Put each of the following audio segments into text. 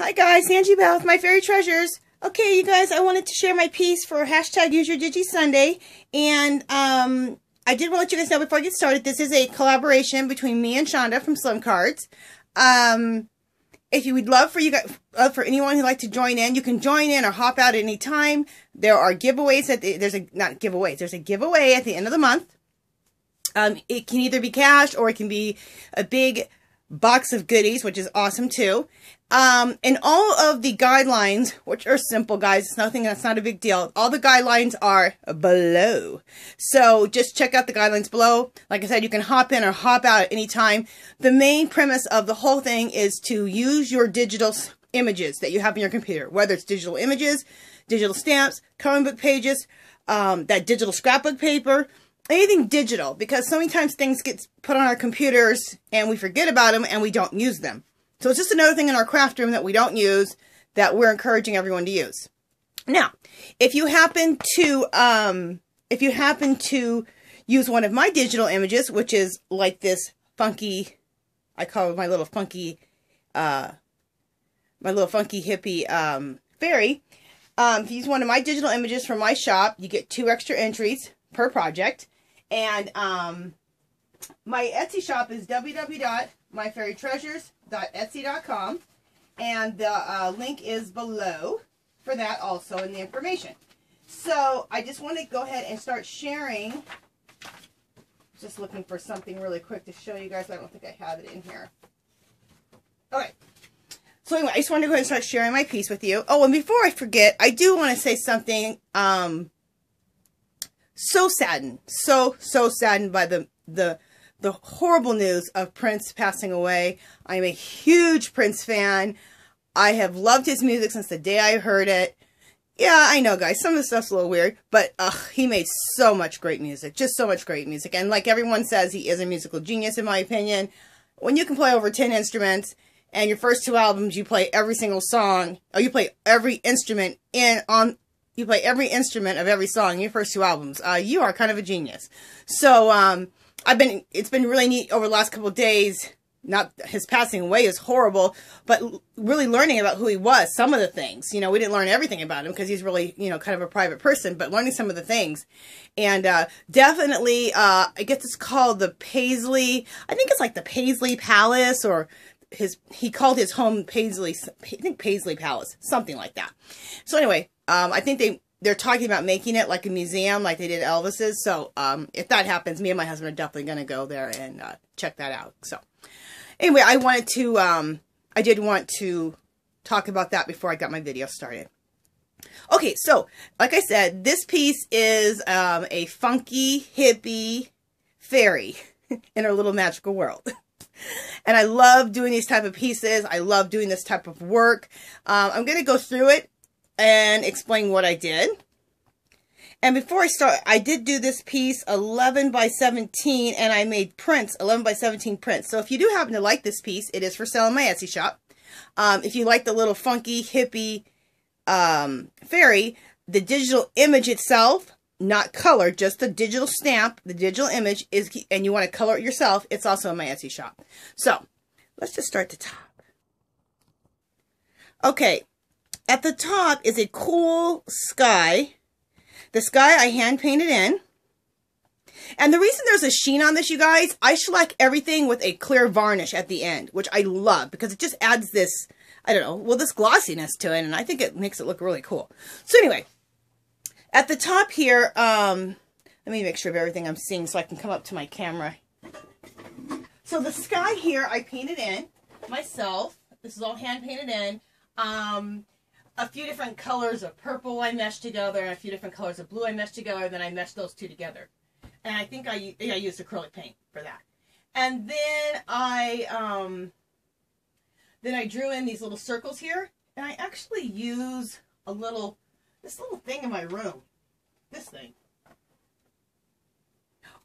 Hi guys, Angie Bell with My Fairy Treasures. Okay, you guys, I wanted to share my piece for hashtag Use Your DIGI'S SUNDAY, and I did want to let you guys know before I get started, this is a collaboration between me and Shonda from SLIMcards. If you would love for you guys, for anyone who'd like to join in, you can join in or hop out at any time. There are giveaways there's a giveaway at the end of the month. It can either be cash or it can be a big box of goodies, which is awesome too. And all of the guidelines, which are simple, guys, it's nothing, that's not a big deal. All the guidelines are below. So just check out the guidelines below. Like I said, you can hop in or hop out at any time. The main premise of the whole thing is to use your digital images that you have in your computer, whether it's digital images, digital stamps, comic book pages, that digital scrapbook paper, anything digital, because so many times things get put on our computers and we forget about them and we don't use them. So it's just another thing in our craft room that we don't use that we're encouraging everyone to use. Now, if you happen to use one of my digital images, which is like this funky, I call it my little funky hippie fairy. If you use one of my digital images from my shop, you get 2 extra entries per project. And my Etsy shop is www.myfairytreasures.etsy.com, and the link is below for that also in the information. So I just want to go ahead and start sharing. Just looking for something really quick to show you guys. I don't think I have it in here. Okay. So anyway, I just wanted to go ahead and start sharing my piece with you. Oh, and before I forget, I do want to say something. So saddened by the horrible news of Prince passing away. I'm a huge Prince fan. I have loved his music since the day I heard it. Yeah, I know, guys, some of the stuff's a little weird, but he made so much great music, just so much great music. And like everyone says, he is a musical genius, in my opinion. When you can play over 10 instruments, and your first 2 albums, you play every single song, or you play every instrument you play every instrument of every song in your first 2 albums. You are kind of a genius. So, it's been really neat over the last couple of days. Not his passing away is horrible, but really learning about who he was, some of the things. You know, we didn't learn everything about him because he's really, you know, kind of a private person, but learning some of the things. And definitely, I guess it's called the Paisley, I think it's like the Paisley Palace, or he called his home Paisley, I think Paisley Palace, something like that. So anyway, I think they're talking about making it like a museum, like they did Elvis's. So, if that happens, me and my husband are definitely going to go there and check that out. So, anyway, I did want to talk about that before I got my video started. Okay, so, like I said, this piece is a funky, hippie fairy in her little magical world. And I love doing these type of pieces. I love doing this type of work. I'm going to go through it and explain what I did. And before I start, I did do this piece 11 by 17, and I made prints, 11 by 17 prints. So if you do happen to like this piece, it is for sale in my Etsy shop. If you like the little funky, hippie fairy, the digital image itself, not colored, just the digital stamp, the digital image, and you want to color it yourself, it's also in my Etsy shop. So let's just start at the top. Okay. At the top is a cool sky. The sky I hand painted in. And the reason there's a sheen on this, you guys, I shellac everything with a clear varnish at the end, which I love because it just adds this, I don't know, well, this glossiness to it, and I think it makes it look really cool. So anyway, at the top here, let me make sure of everything I'm seeing so I can come up to my camera. So the sky here I painted in myself. This is all hand painted in. A few different colors of purple I meshed together, and a few different colors of blue I meshed together, then I meshed those 2 together. And I think I used acrylic paint for that. And then I drew in these little circles here, and I actually use this little thing in my room. This thing.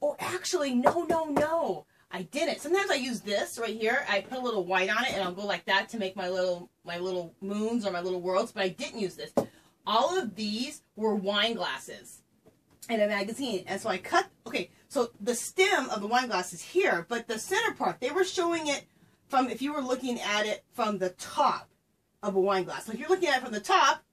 Oh, actually, no. I didn't. Sometimes I use this right here. I put a little white on it, and I'll go like that to make my little moons or my little worlds, but I didn't use this. All of these were wine glasses in a magazine, and so I cut, okay, so the stem of the wine glass is here, but the center part, they were showing it from, if you were looking at it from the top of a wine glass. So if you're looking at it from the top,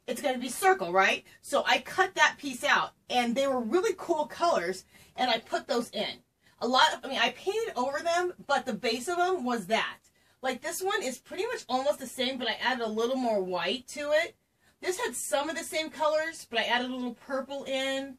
it's going to be circle, right? So I cut that piece out, and they were really cool colors, and I put those in. I painted over them, but the base of them was that. Like this one is pretty much almost the same, but I added a little more white to it. This had some of the same colors, but I added a little purple in.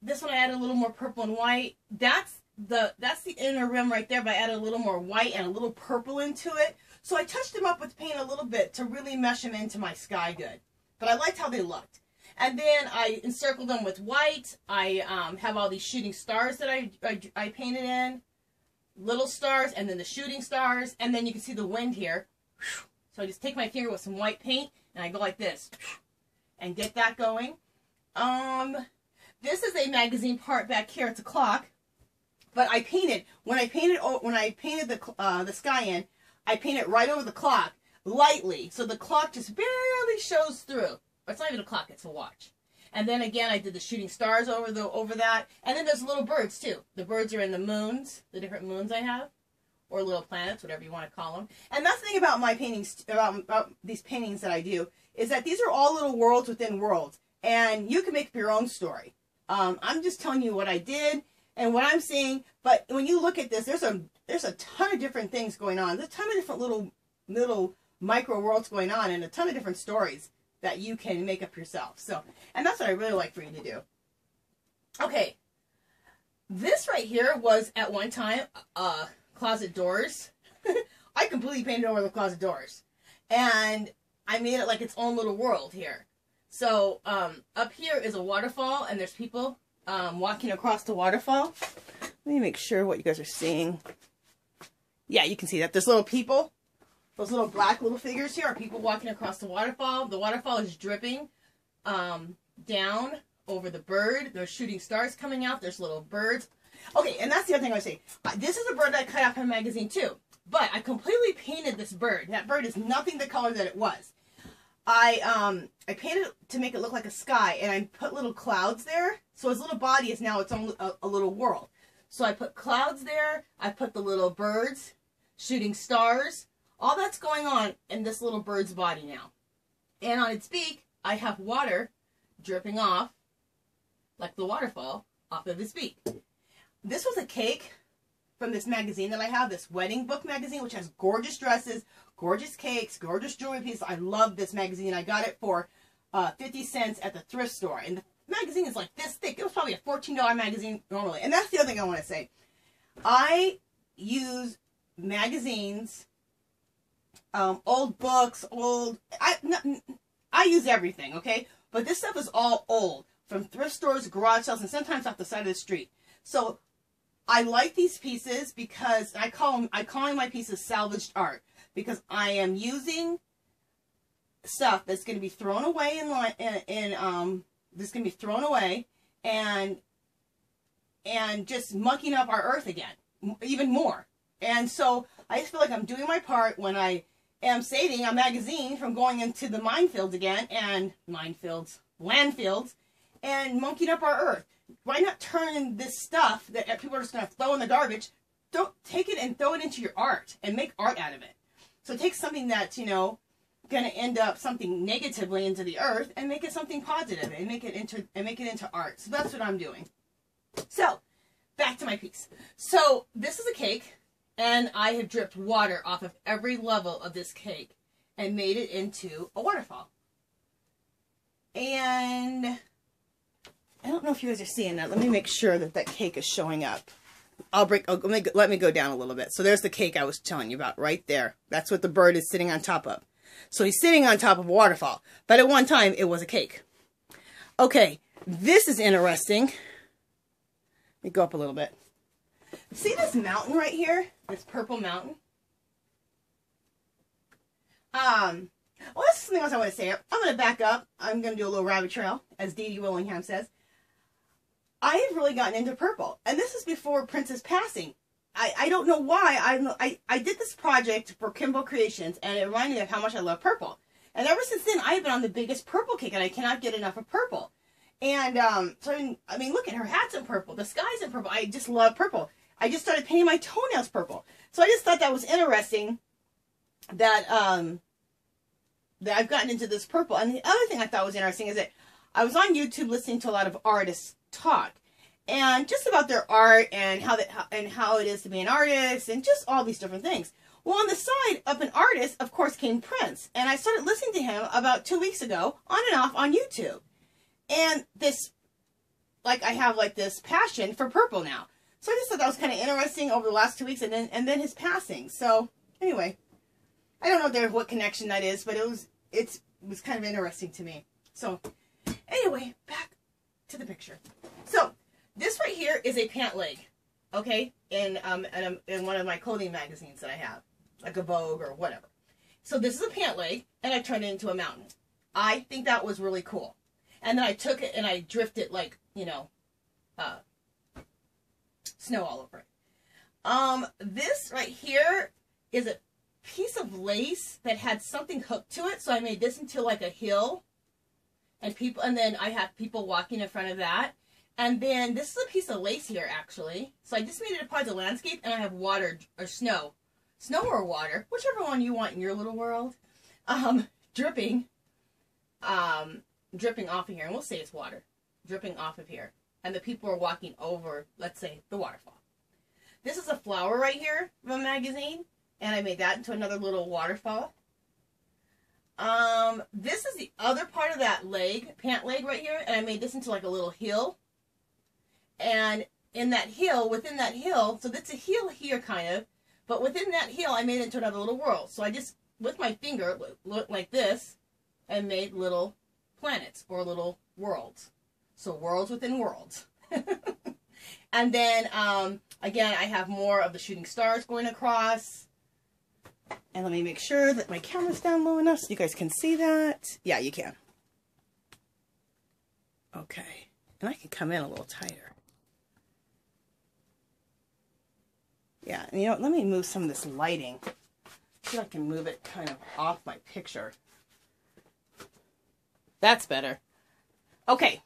This one I added a little more purple and white. That's the inner rim right there, but I added a little more white and a little purple into it. So I touched them up with paint a little bit to really mesh them into my sky good. But I liked how they looked. And then I encircled them with white. I have all these shooting stars that I painted in. Little stars, and then the shooting stars. And then you can see the wind here. So I just take my finger with some white paint, and I go like this. And get that going. This is a magazine part back here. It's a clock. But I painted, when I painted the sky in, I painted right over the clock, lightly, so the clock just barely shows through. It's not even a clock, it's a watch. And then again, I did the shooting stars over that. And then there's little birds, too. The birds are in the moons, the different moons I have, or little planets, whatever you want to call them. And that's the thing about my paintings, about these paintings that I do, is that these are all little worlds within worlds. And you can make up your own story. I'm just telling you what I did and what I'm seeing. But when you look at this, there's a ton of different things going on. There's a ton of different little micro worlds going on, and a ton of different stories that you can make up yourself. So, and that's what I really like for you to do. Okay, this right here was at one time closet doors. I completely painted over the closet doors, and I made it like its own little world here. So up here is a waterfall, and there's people walking across the waterfall. Let me make sure what you guys are seeing. Yeah, you can see that. There's little people. Those little black little figures here are people walking across the waterfall. The waterfall is dripping down over the bird. There's shooting stars coming out. There's little birds. Okay, and that's the other thing I was saying. This is a bird that I cut out from a magazine too. But I completely painted this bird. That bird is nothing the color that it was. I painted it to make it look like a sky, and I put little clouds there. So his little body is now its own a little world. So I put clouds there. I put the little birds, shooting stars. All that's going on in this little bird's body now. And on its beak, I have water dripping off, like the waterfall, off of his beak. This was a cake from this magazine that I have, this wedding book magazine, which has gorgeous dresses, gorgeous cakes, gorgeous jewelry pieces. I love this magazine. I got it for 50 cents at the thrift store. And the magazine is like this thick. It was probably a $14 magazine normally. And that's the other thing I want to say. I use magazines, old books, I use everything, okay? But this stuff is all old, from thrift stores, garage sales, and sometimes off the side of the street. So I like these pieces because I call my pieces salvaged art, because I am using stuff that's going to be thrown away that's going to be thrown away and just mucking up our earth again, even more. And so I just feel like I'm doing my part when I am saving a magazine from going into the minefields again, and landfills, and monkeying up our earth. Why not turn this stuff that people are just going to throw in the garbage, take it and throw it into your art and make art out of it. So take something that's, going to end up something negatively into the earth and make it something positive and make it into art. So that's what I'm doing. So back to my piece. So this is a cake, and I have dripped water off of every level of this cake and made it into a waterfall. And I don't know if you guys are seeing that. Let me make sure that that cake is showing up. Let me go down a little bit. So there's the cake I was telling you about right there. That's what the bird is sitting on top of. So he's sitting on top of a waterfall. But at one time, it was a cake. Okay, this is interesting. Let me go up a little bit. See this mountain right here? This purple mountain? Well, this is something else I want to say. I'm going to back up. I'm going to do a little rabbit trail, as Dee Dee Willingham says. I have really gotten into purple. And this is before Prince's passing. I don't know why. I did this project for Kimbo Creations, and it reminded me of how much I love purple. And ever since then, I've been on the biggest purple kick, and I cannot get enough of purple. And so, I mean, look at her hat's in purple. The sky's in purple. I just love purple. I just started painting my toenails purple. So I just thought that was interesting that that I've gotten into this purple. And the other thing I thought was interesting is that I was on YouTube listening to a lot of artists talk, and just about their art and how it is to be an artist and just all these different things. Well, on the side of an artist, of course, came Prince, and I started listening to him about 2 weeks ago, on and off on YouTube. And this, like, I have like this passion for purple now. So I just thought that was kind of interesting over the last 2 weeks, and then his passing. So anyway, I don't know what connection that is, but it was kind of interesting to me. So anyway, back to the picture. So this right here is a pant leg, okay, in one of my clothing magazines that I have, like a Vogue or whatever. So this is a pant leg, and I turned it into a mountain. I think that was really cool. And then I took it and I drifted, like, you know, snow all over it. This right here is a piece of lace that had something hooked to it, so I made this into like a hill, and then I have people walking in front of that. And then this is a piece of lace here, actually. So I just made it a part of the landscape, and I have water or snow or water, whichever one you want in your little world, dripping off of here. And we'll say it's water dripping off of here. And the people are walking over, let's say, the waterfall. This is a flower right here from a magazine, and I made that into another little waterfall. This is the other part of that leg, pant leg right here, and I made this into like a little hill. And in that hill, within that hill, so that's a hill here kind of, but within that hill, I made it into another little world. So I just, with my finger, looked like this, and made little planets or little worlds. So worlds within worlds. And then, again, I have more of the shooting stars going across. And let me make sure that my camera's down low enough so you guys can see that. Yeah, you can. Okay. And I can come in a little tighter. Yeah, and you know, let me move some of this lighting so I can move it kind of off my picture. That's better. Okay.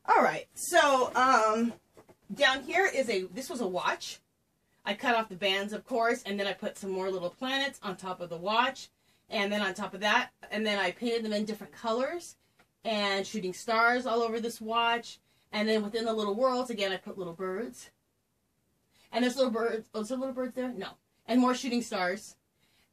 All right. So, down here is this was a watch. I cut off the bands, of course, and then I put some more little planets on top of the watch. And then on top of that, and then I painted them in different colors and shooting stars all over this watch. And then within the little worlds, again, I put little birds. And there's little birds. Oh, is there little birds there? No. And more shooting stars.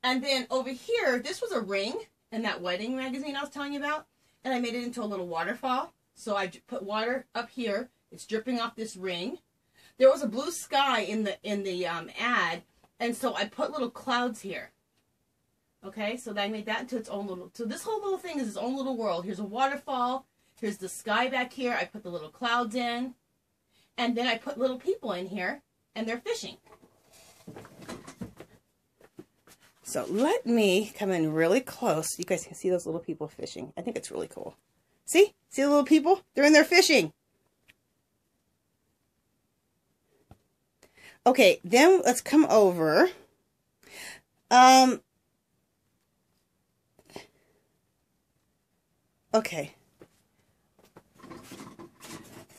And then over here, this was a ring in that wedding magazine I was telling you about. And I made it into a little waterfall. So I put water up here. It's dripping off this ring. There was a blue sky in the ad. And so I put little clouds here. Okay, so I made that into its own little... So this whole little thing is its own little world. Here's a waterfall. Here's the sky back here. I put the little clouds in. And then I put little people in here. And they're fishing. So let me come in really close. You guys can see those little people fishing. I think it's really cool. See? See the little people? They're in there fishing. Okay, then let's come over. Okay.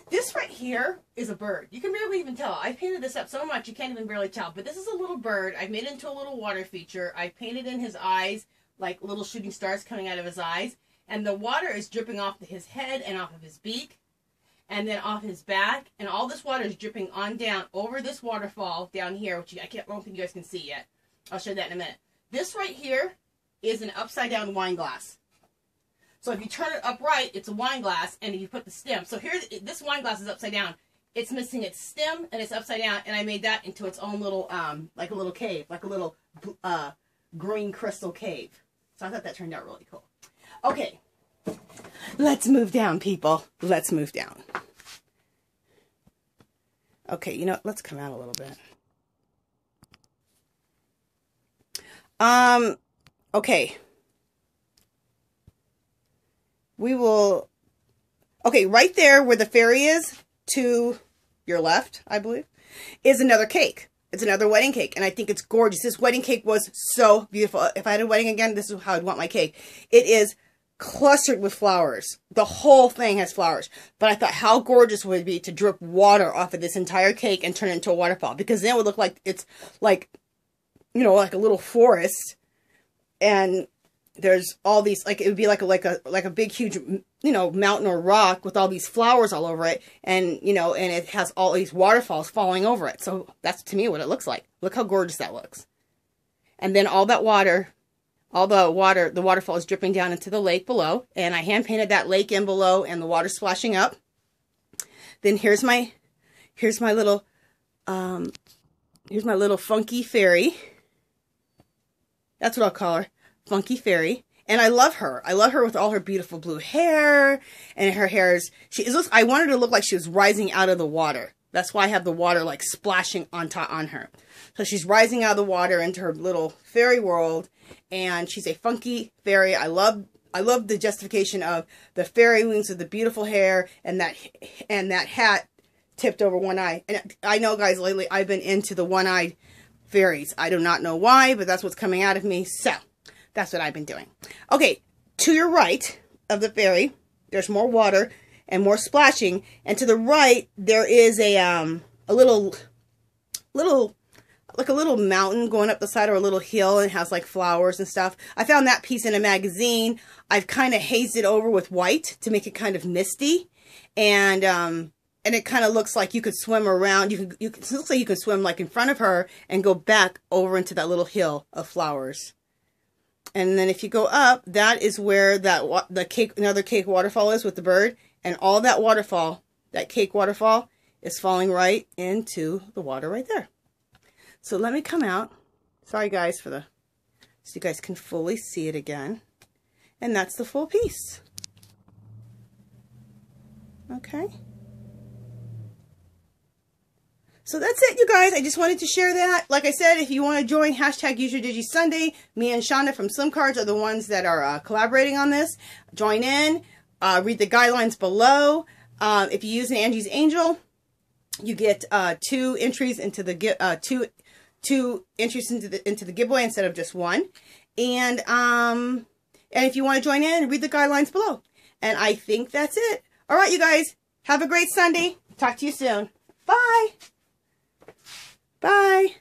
This right here is a bird. You can barely even tell. I painted this up so much you can't even barely tell. But this is a little bird. I've made it into a little water feature. I painted in his eyes like little shooting stars coming out of his eyes. And the water is dripping off his head and off of his beak. And then off his back. And all this water is dripping on down over this waterfall down here. Which I don't think you guys can see yet. I'll show you that in a minute. This right here is an upside down wine glass. So if you turn it upright, it's a wine glass, and if you put the stem. So here, this wine glass is upside down. It's missing its stem, and it's upside down, and I made that into its own little, like a little cave, like a little green crystal cave. So I thought that turned out really cool. Okay, let's move down, people. Let's move down. Okay, you know what? Let's come out a little bit. Okay. We will, okay, right there where the fairy is, to your left, I believe, is another cake. It's another wedding cake, and I think it's gorgeous. This wedding cake was so beautiful. If I had a wedding again, this is how I'd want my cake. It is clustered with flowers. The whole thing has flowers. But I thought how gorgeous would it be to drip water off of this entire cake and turn it into a waterfall, because then it would look like it's like you know, like a little forest, and there's all these, like, it would be like a big, huge, you know, mountain or rock with all these flowers all over it. And, you know, and it has all these waterfalls falling over it. So that's, to me, what it looks like. Look how gorgeous that looks. And then all that water, the waterfall is dripping down into the lake below. And I hand painted that lake in below and the water splashing up. Then here's my little funky fairy. That's what I'll call her. Funky fairy. And I love her. I love her with all her beautiful blue hair, and her hair is, I wanted her to look like she was rising out of the water. That's why I have the water like splashing on her. So she's rising out of the water into her little fairy world, and she's a funky fairy. I love the justification of the fairy wings with the beautiful hair and that hat tipped over one eye. And I know, guys, lately I've been into the one-eyed fairies. I do not know why, but that's what's coming out of me. So that's what I've been doing. Okay, to your right of the fairy, there's more water and more splashing. And to the right, there is a little mountain going up the side, or a little hill, and it has like flowers and stuff. I found that piece in a magazine. I've kind of hazed it over with white to make it kind of misty. And it kind of looks like you could swim around. It looks like you can swim like in front of her and go back over into that little hill of flowers. And then if you go up, that is where another cake waterfall is with the bird. And all that waterfall, that cake waterfall, is falling right into the water right there. So let me come out. Sorry, guys, so you guys can fully see it again. And that's the full piece. Okay. So that's it, you guys. I just wanted to share that. Like I said, if you want to join hashtag Use Your Digi Sunday, me and Shonda from SLIMcards are the ones that are collaborating on this. Join in. Read the guidelines below. If you use an Angie's Angel, you get 2 entries into the two entries into the giveaway instead of just 1. And if you want to join in, read the guidelines below. And I think that's it. All right, you guys. Have a great Sunday. Talk to you soon. Bye. Bye.